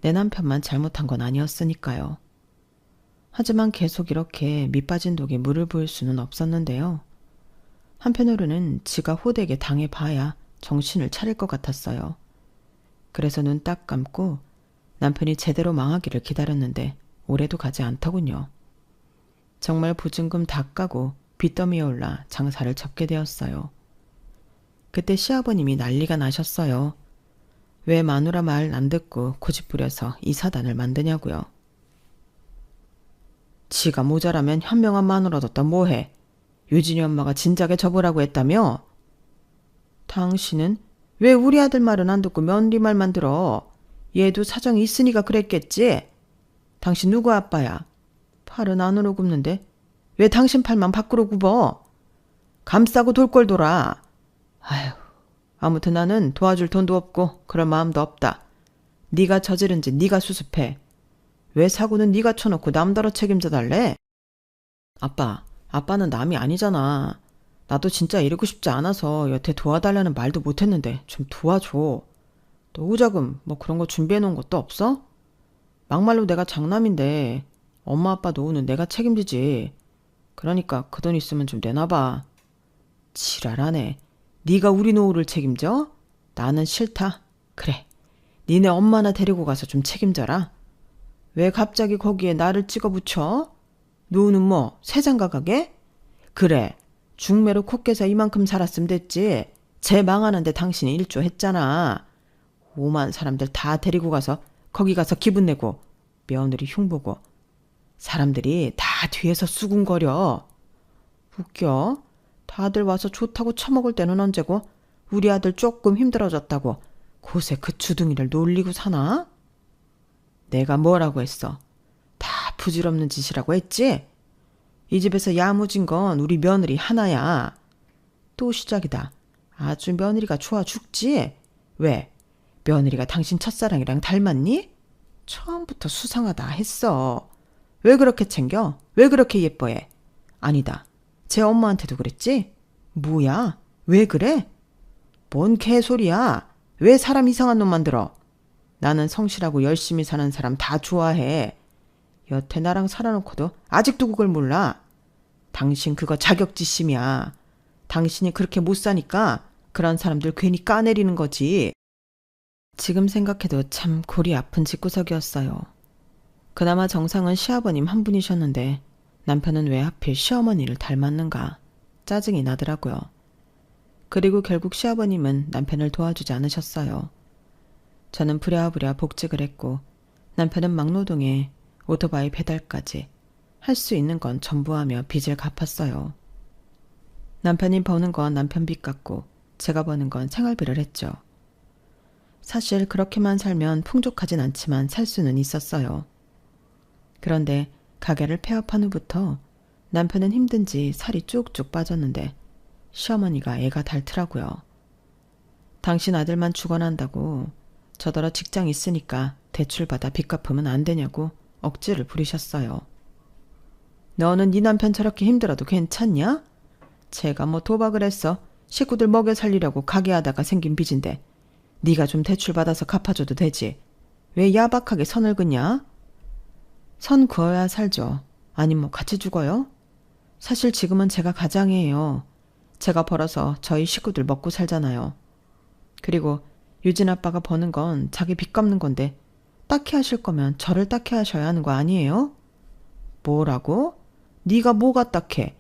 내 남편만 잘못한 건 아니었으니까요. 하지만 계속 이렇게 밑빠진 독에 물을 부을 수는 없었는데요. 한편으로는 지가 호되게 당해봐야 정신을 차릴 것 같았어요. 그래서 눈 딱 감고 남편이 제대로 망하기를 기다렸는데 오래도 가지 않더군요. 정말 보증금 다 까고 빚더미에 올라 장사를 접게 되었어요. 그때 시아버님이 난리가 나셨어요. 왜 마누라 말 안 듣고 고집부려서 이 사단을 만드냐고요. 지가 모자라면 현명한 마누라 뒀다 뭐해. 유진이 엄마가 진작에 접으라고 했다며? 당신은 왜 우리 아들 말은 안 듣고 며느리 말만 들어? 얘도 사정이 있으니까 그랬겠지? 당신 누구 아빠야? 팔은 안으로 굽는데 왜 당신 팔만 밖으로 굽어? 감싸고 돌걸 돌아. 아휴, 아무튼 나는 도와줄 돈도 없고 그럴 마음도 없다. 네가 저지른 짓 네가 수습해. 왜 사고는 네가 쳐놓고 남더러 책임져 달래? 아빠는 남이 아니잖아. 나도 진짜 이러고 싶지 않아서 여태 도와달라는 말도 못했는데 좀 도와줘. 너 후자금 뭐 그런 거 준비해놓은 것도 없어? 막말로 내가 장남인데 엄마 아빠 노후는 내가 책임지지. 그러니까 그 돈 있으면 좀 내놔봐. 지랄하네. 네가 우리 노후를 책임져? 나는 싫다. 그래. 니네 엄마나 데리고 가서 좀 책임져라. 왜 갑자기 거기에 나를 찍어 붙여? 노후는 뭐 새장가 가게? 그래. 중매로 콧게서 이만큼 살았으면 됐지. 쟤 망하는데 당신이 일조했잖아. 오만 사람들 다 데리고 가서 거기 가서 기분 내고 며느리 흉보고 사람들이 다 뒤에서 수군거려. 웃겨. 다들 와서 좋다고 처먹을 때는 언제고 우리 아들 조금 힘들어졌다고 곳에 그 주둥이를 놀리고 사나? 내가 뭐라고 했어? 다 부질없는 짓이라고 했지? 이 집에서 야무진 건 우리 며느리 하나야. 또 시작이다. 아주 며느리가 좋아 죽지? 왜? 며느리가 당신 첫사랑이랑 닮았니? 처음부터 수상하다 했어. 왜 그렇게 챙겨? 왜 그렇게 예뻐해? 아니다. 제 엄마한테도 그랬지? 뭐야? 왜 그래? 뭔 개소리야? 왜 사람 이상한 놈 만들어? 나는 성실하고 열심히 사는 사람 다 좋아해. 여태 나랑 살아놓고도 아직도 그걸 몰라. 당신 그거 자격지심이야. 당신이 그렇게 못 사니까 그런 사람들 괜히 까내리는 거지. 지금 생각해도 참 골이 아픈 집구석이었어요. 그나마 정상은 시아버님 한 분이셨는데 남편은 왜 하필 시어머니를 닮았는가 짜증이 나더라고요. 그리고 결국 시아버님은 남편을 도와주지 않으셨어요. 저는 부랴부랴 복직을 했고 남편은 막노동에 오토바이 배달까지 할 수 있는 건 전부 하며 빚을 갚았어요. 남편이 버는 건 남편 빚 갚고 제가 버는 건 생활비를 했죠. 사실 그렇게만 살면 풍족하진 않지만 살 수는 있었어요. 그런데 가게를 폐업한 후부터 남편은 힘든지 살이 쭉쭉 빠졌는데 시어머니가 애가 닳더라고요. 당신 아들만 죽어난다고 저더러 직장 있으니까 대출받아 빚 갚으면 안 되냐고 억지를 부리셨어요. 너는 네 남편 저렇게 힘들어도 괜찮냐? 제가 뭐 도박을 했어. 식구들 먹여 살리려고 가게 하다가 생긴 빚인데 네가 좀 대출받아서 갚아줘도 되지. 왜 야박하게 선을 긋냐? 선 그어야 살죠. 아니 뭐 같이 죽어요? 사실 지금은 제가 가장이에요. 제가 벌어서 저희 식구들 먹고 살잖아요. 그리고 유진 아빠가 버는 건 자기 빚 갚는 건데 딱히 하실 거면 저를 딱히 하셔야 하는 거 아니에요? 뭐라고? 네가 뭐가 딱해?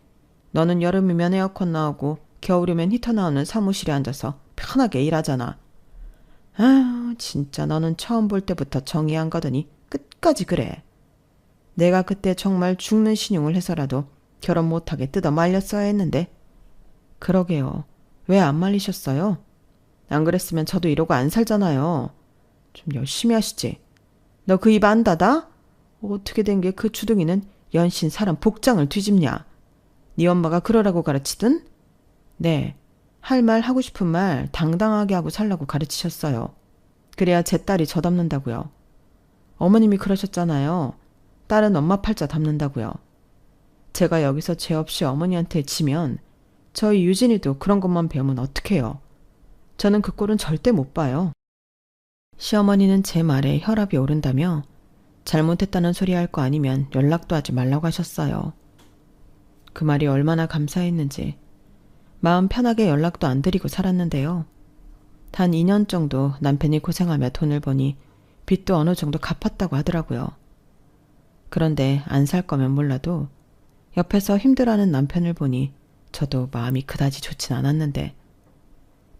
너는 여름이면 에어컨 나오고 겨울이면 히터 나오는 사무실에 앉아서 편하게 일하잖아. 아, 진짜 너는 처음 볼 때부터 정이 안 가더니 끝까지 그래. 내가 그때 정말 죽는 신용을 해서라도 결혼 못하게 뜯어 말렸어야 했는데. 그러게요. 왜 안 말리셨어요? 안 그랬으면 저도 이러고 안 살잖아요. 좀 열심히 하시지. 너 그 입 안 닫아? 어떻게 된 게 그 주둥이는 연신 사람 복장을 뒤집냐? 네 엄마가 그러라고 가르치든? 네, 할 말 하고 싶은 말 당당하게 하고 살라고 가르치셨어요. 그래야 제 딸이 저 닮는다고요. 어머님이 그러셨잖아요. 딸은 엄마 팔자 닮는다고요. 제가 여기서 죄 없이 어머니한테 지면 저희 유진이도 그런 것만 배우면 어떡해요. 저는 그 꼴은 절대 못 봐요. 시어머니는 제 말에 혈압이 오른다며 잘못했다는 소리 할 거 아니면 연락도 하지 말라고 하셨어요. 그 말이 얼마나 감사했는지 마음 편하게 연락도 안 드리고 살았는데요. 단 2년 정도 남편이 고생하며 돈을 버니 빚도 어느 정도 갚았다고 하더라고요. 그런데 안 살 거면 몰라도 옆에서 힘들어하는 남편을 보니 저도 마음이 그다지 좋진 않았는데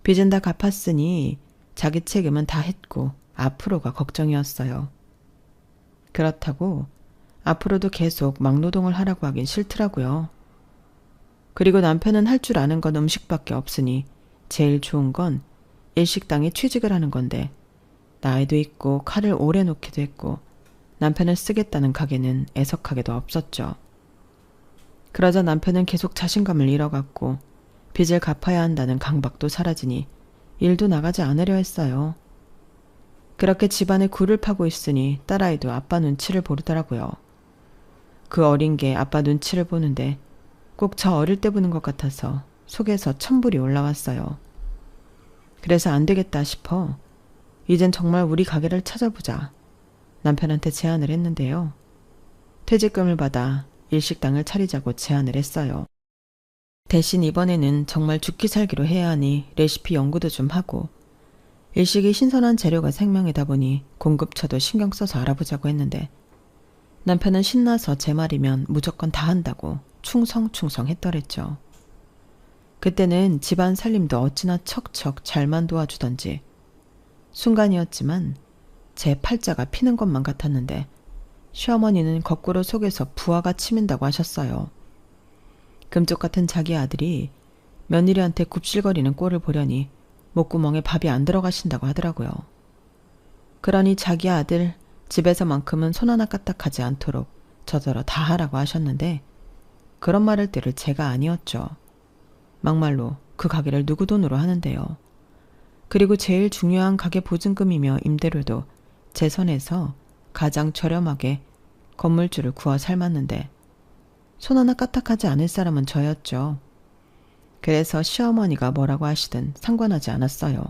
빚은 다 갚았으니 자기 책임은 다 했고 앞으로가 걱정이었어요. 그렇다고 앞으로도 계속 막노동을 하라고 하긴 싫더라고요. 그리고 남편은 할 줄 아는 건 음식밖에 없으니 제일 좋은 건 일식당에 취직을 하는 건데 나이도 있고 칼을 오래 놓기도 했고 남편을 쓰겠다는 가게는 애석하게도 없었죠. 그러자 남편은 계속 자신감을 잃어갔고 빚을 갚아야 한다는 강박도 사라지니 일도 나가지 않으려 했어요. 그렇게 집안에 굴을 파고 있으니 딸아이도 아빠 눈치를 보더라고요. 그 어린 게 아빠 눈치를 보는데 꼭 저 어릴 때 보는 것 같아서 속에서 천불이 올라왔어요. 그래서 안 되겠다 싶어 이젠 정말 우리 가게를 찾아보자 남편한테 제안을 했는데요. 퇴직금을 받아 일식당을 차리자고 제안을 했어요. 대신 이번에는 정말 죽기 살기로 해야 하니 레시피 연구도 좀 하고 일식이 신선한 재료가 생명이다 보니 공급처도 신경 써서 알아보자고 했는데 남편은 신나서 제 말이면 무조건 다 한다고 충성충성 했더랬죠. 그때는 집안 살림도 어찌나 척척 잘만 도와주던지 순간이었지만 제 팔자가 피는 것만 같았는데 시어머니는 거꾸로 속에서 부하가 치민다고 하셨어요. 금쪽 같은 자기 아들이 며느리한테 굽실거리는 꼴을 보려니 목구멍에 밥이 안 들어가신다고 하더라고요. 그러니 자기 아들 집에서만큼은 손 하나 까딱하지 않도록 저더러 다 하라고 하셨는데 그런 말을 들을 제가 아니었죠. 막말로 그 가게를 누구 돈으로 하는데요. 그리고 제일 중요한 가게 보증금이며 임대료도 제 손에서 가장 저렴하게 건물주를 구워 삶았는데 손 하나 까딱하지 않을 사람은 저였죠. 그래서 시어머니가 뭐라고 하시든 상관하지 않았어요.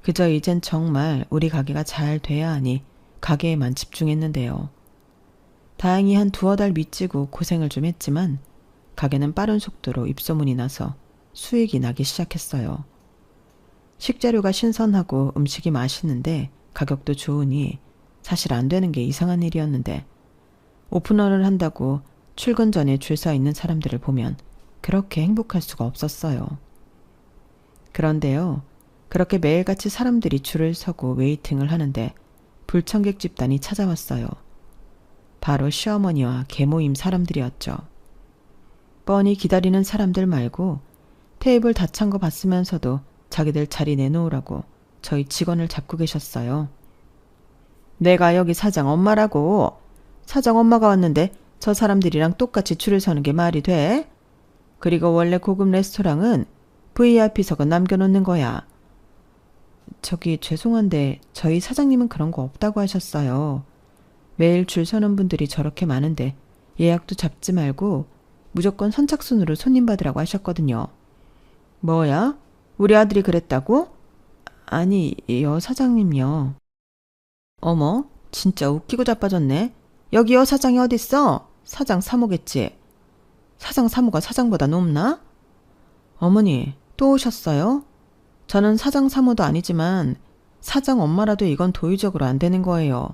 그저 이젠 정말 우리 가게가 잘 돼야 하니 가게에만 집중했는데요. 다행히 한 두어 달 미치고 고생을 좀 했지만 가게는 빠른 속도로 입소문이 나서 수익이 나기 시작했어요. 식재료가 신선하고 음식이 맛있는데 가격도 좋으니 사실 안 되는 게 이상한 일이었는데 오픈런을 한다고 출근 전에 줄 서 있는 사람들을 보면 그렇게 행복할 수가 없었어요. 그런데요. 그렇게 매일같이 사람들이 줄을 서고 웨이팅을 하는데 불청객 집단이 찾아왔어요. 바로 시어머니와 계모임 사람들이었죠. 뻔히 기다리는 사람들 말고 테이블 다 찬 거 봤으면서도 자기들 자리 내놓으라고 저희 직원을 잡고 계셨어요. 내가 여기 사장 엄마라고. 사장 엄마가 왔는데 저 사람들이랑 똑같이 줄을 서는 게 말이 돼? 그리고 원래 고급 레스토랑은 VIP석은 남겨놓는 거야. 저기 죄송한데 저희 사장님은 그런 거 없다고 하셨어요. 매일 줄 서는 분들이 저렇게 많은데 예약도 잡지 말고 무조건 선착순으로 손님 받으라고 하셨거든요. 뭐야? 우리 아들이 그랬다고? 아니, 여 사장님요. 어머, 진짜 웃기고 자빠졌네. 여기 여 사장이 어딨어? 사장 사모겠지. 사장 사모가 사장보다 높나? 어머니, 또 오셨어요? 저는 사장 사모도 아니지만 사장 엄마라도 이건 도의적으로 안 되는 거예요.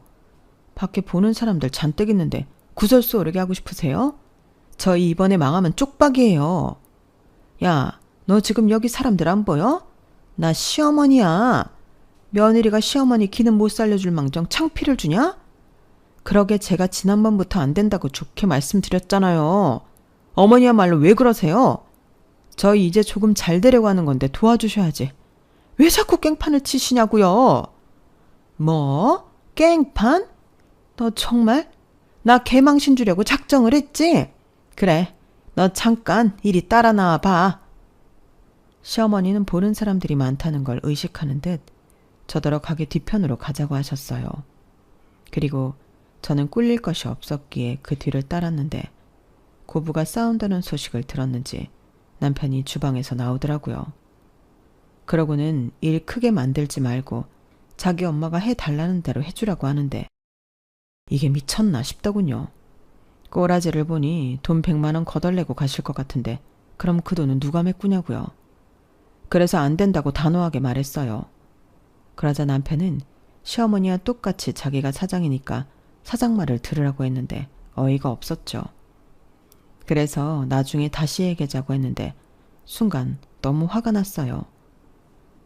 밖에 보는 사람들 잔뜩 있는데 구설수 오르게 하고 싶으세요? 저희 이번에 망하면 쪽박이에요. 야, 너 지금 여기 사람들 안 보여? 나 시어머니야. 며느리가 시어머니 기는 못 살려줄 망정 창피를 주냐? 그러게 제가 지난번부터 안 된다고 좋게 말씀드렸잖아요. 어머니야말로 왜 그러세요? 저희 이제 조금 잘 되려고 하는 건데 도와주셔야지. 왜 자꾸 깽판을 치시냐고요? 뭐? 깽판? 너 정말? 나 개망신 주려고 작정을 했지? 그래, 너 잠깐 이리 따라 나와 봐. 시어머니는 보는 사람들이 많다는 걸 의식하는 듯 저더러 가게 뒤편으로 가자고 하셨어요. 그리고 저는 꿀릴 것이 없었기에 그 뒤를 따랐는데 고부가 싸운다는 소식을 들었는지 남편이 주방에서 나오더라고요. 그러고는 일 크게 만들지 말고 자기 엄마가 해달라는 대로 해주라고 하는데 이게 미쳤나 싶더군요. 꼬라지를 보니 돈 100만 원 거덜내고 가실 것 같은데 그럼 그 돈은 누가 메꾸냐고요. 그래서 안 된다고 단호하게 말했어요. 그러자 남편은 시어머니와 똑같이 자기가 사장이니까 사장 말을 들으라고 했는데 어이가 없었죠. 그래서 나중에 다시 얘기하자고 했는데 순간 너무 화가 났어요.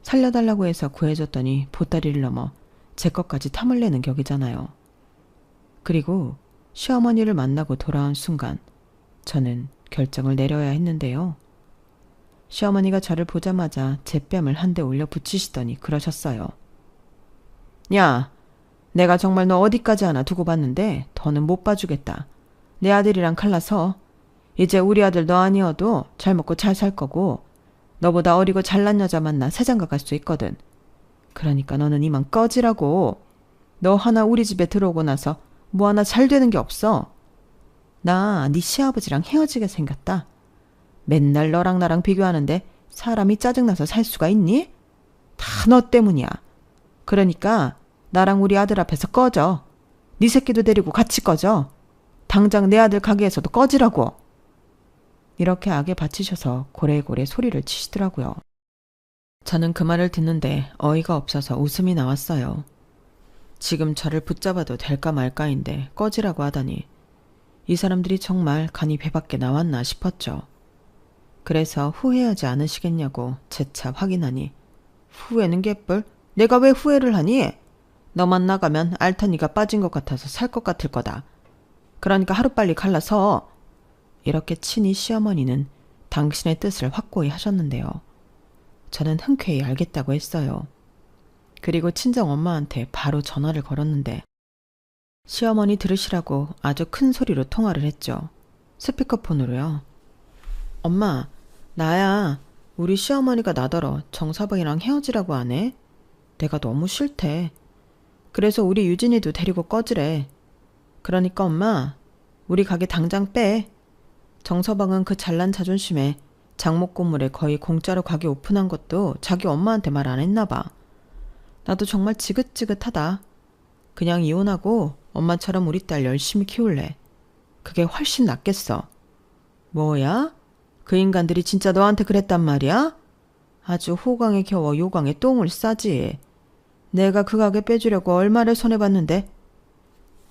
살려달라고 해서 구해줬더니 보따리를 넘어 제 것까지 탐을 내는 격이잖아요. 그리고 시어머니를 만나고 돌아온 순간 저는 결정을 내려야 했는데요. 시어머니가 저를 보자마자 제 뺨을 한 대 올려 붙이시더니 그러셨어요. 야, 내가 정말 너 어디까지 하나 두고 봤는데 더는 못 봐주겠다. 내 아들이랑 갈라서 이제 우리 아들 너 아니어도 잘 먹고 잘 살 거고 너보다 어리고 잘난 여자 만나 새장가 갈 수 있거든. 그러니까 너는 이만 꺼지라고. 너 하나 우리 집에 들어오고 나서 뭐 하나 잘 되는 게 없어. 나 네 시아버지랑 헤어지게 생겼다. 맨날 너랑 나랑 비교하는데 사람이 짜증나서 살 수가 있니? 다 너 때문이야. 그러니까 나랑 우리 아들 앞에서 꺼져. 네 새끼도 데리고 같이 꺼져. 당장 내 아들 가게에서도 꺼지라고. 이렇게 악에 바치셔서 고래고래 소리를 치시더라고요. 저는 그 말을 듣는데 어이가 없어서 웃음이 나왔어요. 지금 저를 붙잡아도 될까 말까인데 꺼지라고 하다니 이 사람들이 정말 간이 배밖에 나왔나 싶었죠. 그래서 후회하지 않으시겠냐고 재차 확인하니 후회는 개뿔? 내가 왜 후회를 하니? 너만 나가면 알턴이가 빠진 것 같아서 살 것 같을 거다. 그러니까 하루빨리 갈라서. 이렇게 친히 시어머니는 당신의 뜻을 확고히 하셨는데요. 저는 흔쾌히 알겠다고 했어요. 그리고 친정엄마한테 바로 전화를 걸었는데 시어머니 들으시라고 아주 큰 소리로 통화를 했죠. 스피커폰으로요. 엄마, 나야. 우리 시어머니가 나더러 정서방이랑 헤어지라고 하네. 내가 너무 싫대. 그래서 우리 유진이도 데리고 꺼지래. 그러니까 엄마, 우리 가게 당장 빼. 정서방은 그 잘난 자존심에 장목 건물에 거의 공짜로 가게 오픈한 것도 자기 엄마한테 말 안 했나 봐. 나도 정말 지긋지긋하다. 그냥 이혼하고 엄마처럼 우리 딸 열심히 키울래. 그게 훨씬 낫겠어. 뭐야? 그 인간들이 진짜 너한테 그랬단 말이야? 아주 호강에 겨워 요강에 똥을 싸지. 내가 그 가게 빼주려고 얼마를 손해봤는데.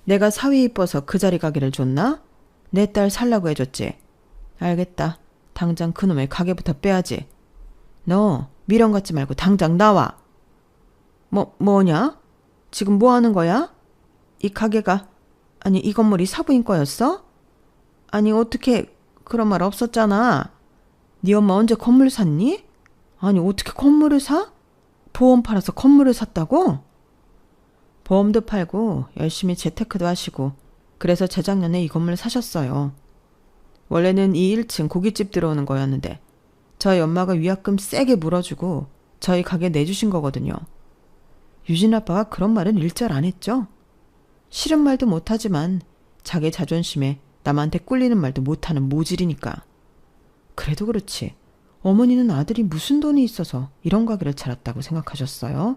내가 사위 이뻐서 그 자리 가게를 줬나? 내 딸 살라고 해줬지. 알겠다. 당장 그놈의 가게부터 빼야지. 너 미련 갖지 말고 당장 나와. 뭐냐? 지금 뭐 하는 거야? 이 가게가, 아니 이 건물이 사부인 거였어? 아니 어떻게 그런 말 없었잖아. 네 엄마 언제 건물 샀니? 아니 어떻게 건물을 사? 보험 팔아서 건물을 샀다고? 보험도 팔고 열심히 재테크도 하시고 그래서 재작년에 이 건물 사셨어요. 원래는 이 1층 고깃집 들어오는 거였는데 저희 엄마가 위약금 세게 물어주고 저희 가게 내주신 거거든요. 유진 아빠가 그런 말은 일절 안 했죠. 싫은 말도 못하지만 자기 자존심에 남한테 꿀리는 말도 못하는 모질이니까. 그래도 그렇지. 어머니는 아들이 무슨 돈이 있어서 이런 가게를 차렸다고 생각하셨어요?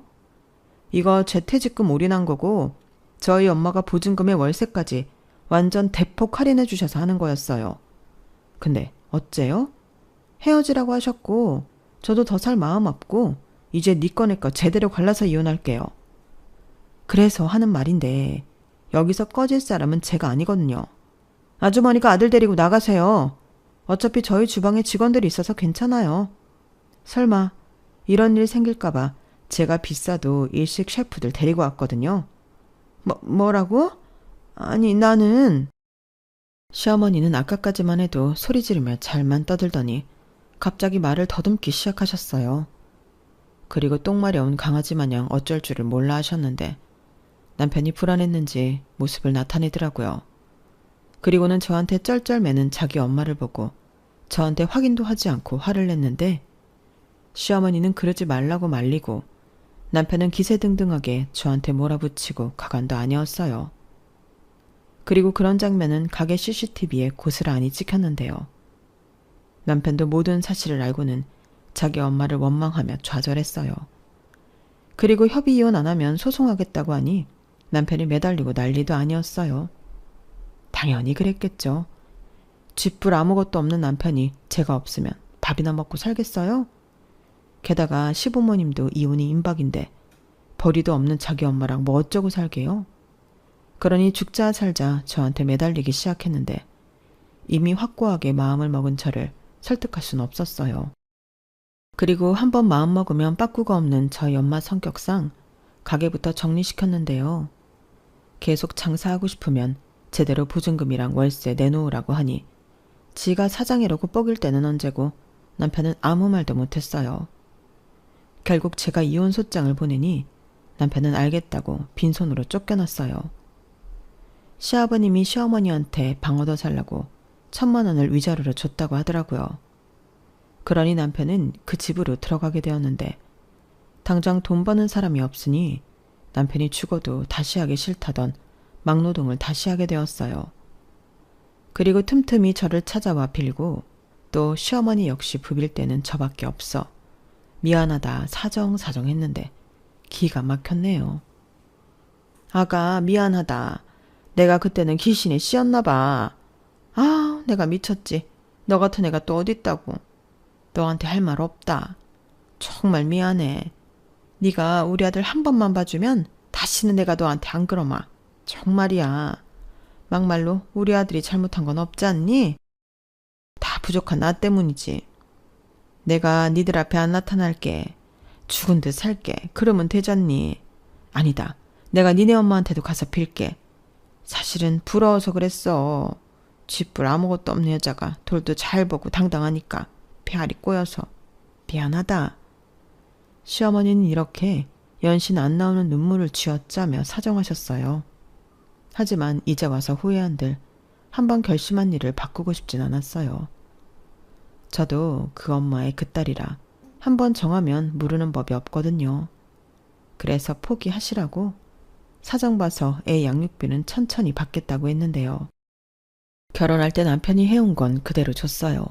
이거 재퇴직금 올인한 거고 저희 엄마가 보증금의 월세까지 완전 대폭 할인해 주셔서 하는 거였어요. 근데 어째요? 헤어지라고 하셨고 저도 더 살 마음 없고 이제 네 거 내 거 제대로 갈라서 이혼할게요. 그래서 하는 말인데 여기서 꺼질 사람은 제가 아니거든요. 아주머니가 아들 데리고 나가세요. 어차피 저희 주방에 직원들이 있어서 괜찮아요. 설마 이런 일 생길까봐 제가 비싸도 일식 셰프들 데리고 왔거든요. 뭐라고? 아니 나는... 시어머니는 아까까지만 해도 소리 지르며 잘만 떠들더니 갑자기 말을 더듬기 시작하셨어요. 그리고 똥마려운 강아지 마냥 어쩔 줄을 몰라 하셨는데 남편이 불안했는지 모습을 나타내더라고요. 그리고는 저한테 쩔쩔매는 자기 엄마를 보고 저한테 확인도 하지 않고 화를 냈는데 시어머니는 그러지 말라고 말리고 남편은 기세등등하게 저한테 몰아붙이고 가관도 아니었어요. 그리고 그런 장면은 가게 CCTV에 고스란히 찍혔는데요. 남편도 모든 사실을 알고는 자기 엄마를 원망하며 좌절했어요. 그리고 협의 이혼 안 하면 소송하겠다고 하니 남편이 매달리고 난리도 아니었어요. 당연히 그랬겠죠. 쥐뿔 아무것도 없는 남편이 제가 없으면 밥이나 먹고 살겠어요? 게다가 시부모님도 이혼이 임박인데 벌이도 없는 자기 엄마랑 뭐 어쩌고 살게요? 그러니 죽자 살자 저한테 매달리기 시작했는데 이미 확고하게 마음을 먹은 저를 설득할 수는 없었어요. 그리고 한번 마음먹으면 빠꾸가 없는 저희 엄마 성격상 가게부터 정리시켰는데요. 계속 장사하고 싶으면 제대로 보증금이랑 월세 내놓으라고 하니 지가 사장이라고 뻐길 때는 언제고 남편은 아무 말도 못했어요. 결국 제가 이혼 소장을 보내니 남편은 알겠다고 빈손으로 쫓겨났어요. 시아버님이 시어머니한테 방 얻어 살라고 1,000만 원을 위자료로 줬다고 하더라고요. 그러니 남편은 그 집으로 들어가게 되었는데 당장 돈 버는 사람이 없으니 남편이 죽어도 다시 하기 싫다던 막노동을 다시 하게 되었어요. 그리고 틈틈이 저를 찾아와 빌고 또 시어머니 역시 부빌 때는 저밖에 없어 미안하다 사정사정 했는데 기가 막혔네요. 아가 미안하다. 내가 그때는 귀신에 씌었나 봐. 아 내가 미쳤지. 너 같은 애가 또 어딨다고. 너한테 할 말 없다. 정말 미안해. 네가 우리 아들 한 번만 봐주면 다시는 내가 너한테 안 그러마. 정말이야. 막말로 우리 아들이 잘못한 건 없지 않니? 다 부족한 나 때문이지. 내가 니들 앞에 안 나타날게. 죽은 듯 살게. 그러면 되잖니. 아니다. 내가 니네 엄마한테도 가서 빌게. 사실은 부러워서 그랬어. 쥐뿔 아무것도 없는 여자가 돌도 잘 보고 당당하니까 배알이 꼬여서. 미안하다. 시어머니는 이렇게 연신 안 나오는 눈물을 쥐어짜며 사정하셨어요. 하지만 이제 와서 후회한들 한번 결심한 일을 바꾸고 싶진 않았어요. 저도 그 엄마의 그 딸이라 한번 정하면 모르는 법이 없거든요. 그래서 포기하시라고 사정 봐서 애 양육비는 천천히 받겠다고 했는데요. 결혼할 때 남편이 해온 건 그대로 줬어요.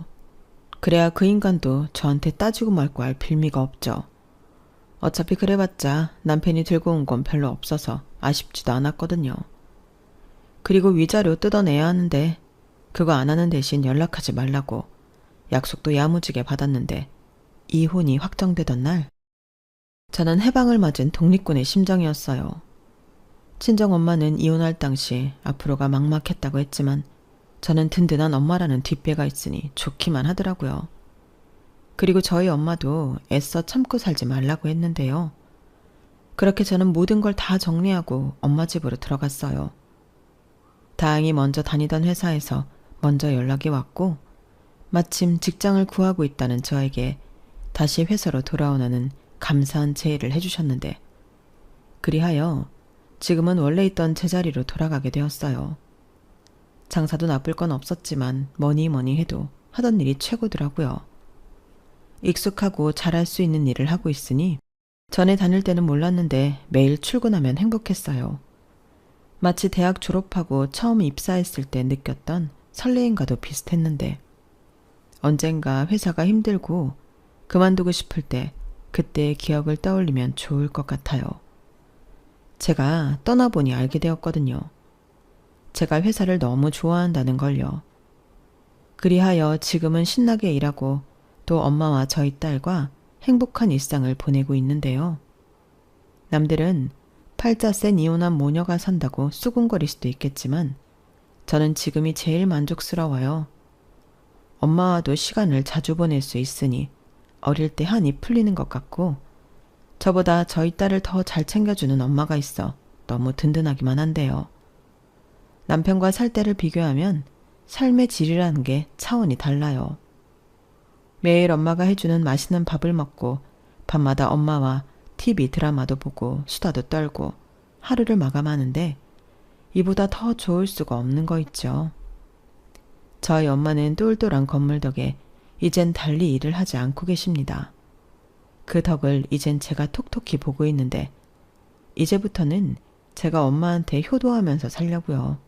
그래야 그 인간도 저한테 따지고 말고 할 빌미가 없죠. 어차피 그래봤자 남편이 들고 온 건 별로 없어서 아쉽지도 않았거든요. 그리고 위자료 뜯어내야 하는데 그거 안 하는 대신 연락하지 말라고 약속도 야무지게 받았는데 이혼이 확정되던 날 저는 해방을 맞은 독립군의 심정이었어요. 친정엄마는 이혼할 당시 앞으로가 막막했다고 했지만 저는 든든한 엄마라는 뒷배가 있으니 좋기만 하더라고요. 그리고 저희 엄마도 애써 참고 살지 말라고 했는데요. 그렇게 저는 모든 걸 다 정리하고 엄마 집으로 들어갔어요. 다행히 먼저 다니던 회사에서 먼저 연락이 왔고 마침 직장을 구하고 있다는 저에게 다시 회사로 돌아오라는 감사한 제의를 해주셨는데 그리하여 지금은 원래 있던 제자리로 돌아가게 되었어요. 장사도 나쁠 건 없었지만 뭐니 해도 하던 일이 최고더라고요. 익숙하고 잘할 수 있는 일을 하고 있으니 전에 다닐 때는 몰랐는데 매일 출근하면 행복했어요. 마치 대학 졸업하고 처음 입사했을 때 느꼈던 설레임과도 비슷했는데 언젠가 회사가 힘들고 그만두고 싶을 때 그때의 기억을 떠올리면 좋을 것 같아요. 제가 떠나보니 알게 되었거든요. 제가 회사를 너무 좋아한다는 걸요. 그리하여 지금은 신나게 일하고 또 엄마와 저희 딸과 행복한 일상을 보내고 있는데요. 남들은 팔자 센 이혼한 모녀가 산다고 수군거릴 수도 있겠지만 저는 지금이 제일 만족스러워요. 엄마와도 시간을 자주 보낼 수 있으니 어릴 때 한이 풀리는 것 같고 저보다 저희 딸을 더 잘 챙겨주는 엄마가 있어 너무 든든하기만 한데요. 남편과 살 때를 비교하면 삶의 질이라는 게 차원이 달라요. 매일 엄마가 해주는 맛있는 밥을 먹고 밤마다 엄마와 TV 드라마도 보고 수다도 떨고 하루를 마감하는데 이보다 더 좋을 수가 없는 거 있죠. 저희 엄마는 똘똘한 건물 덕에 이젠 달리 일을 하지 않고 계십니다. 그 덕을 이젠 제가 톡톡히 보고 있는데 이제부터는 제가 엄마한테 효도하면서 살려고요.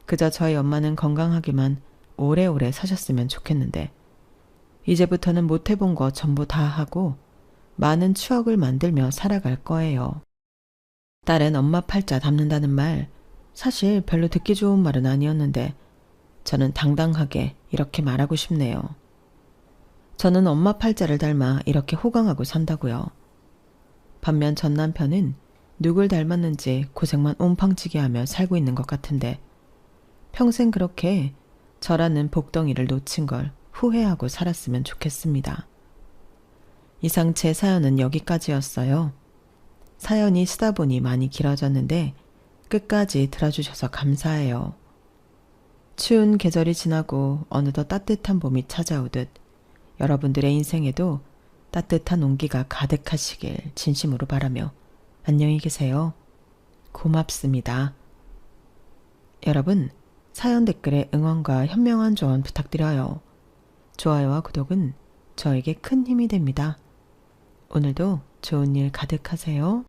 그저 저희 엄마는 건강하기만 오래오래 사셨으면 좋겠는데 이제부터는 못해본 거 전부 다 하고 많은 추억을 만들며 살아갈 거예요. 딸은 엄마 팔자 닮는다는 말 사실 별로 듣기 좋은 말은 아니었는데 저는 당당하게 이렇게 말하고 싶네요. 저는 엄마 팔자를 닮아 이렇게 호강하고 산다고요. 반면 전 남편은 누굴 닮았는지 고생만 옴팡지게 하며 살고 있는 것 같은데 평생 그렇게 저라는 복덩이를 놓친 걸 후회하고 살았으면 좋겠습니다. 이상 제 사연은 여기까지였어요. 사연이 쓰다 보니 많이 길어졌는데 끝까지 들어주셔서 감사해요. 추운 계절이 지나고 어느덧 따뜻한 봄이 찾아오듯 여러분들의 인생에도 따뜻한 온기가 가득하시길 진심으로 바라며 안녕히 계세요. 고맙습니다. 여러분, 사연 댓글에 응원과 현명한 조언 부탁드려요. 좋아요와 구독은 저에게 큰 힘이 됩니다. 오늘도 좋은 일 가득하세요.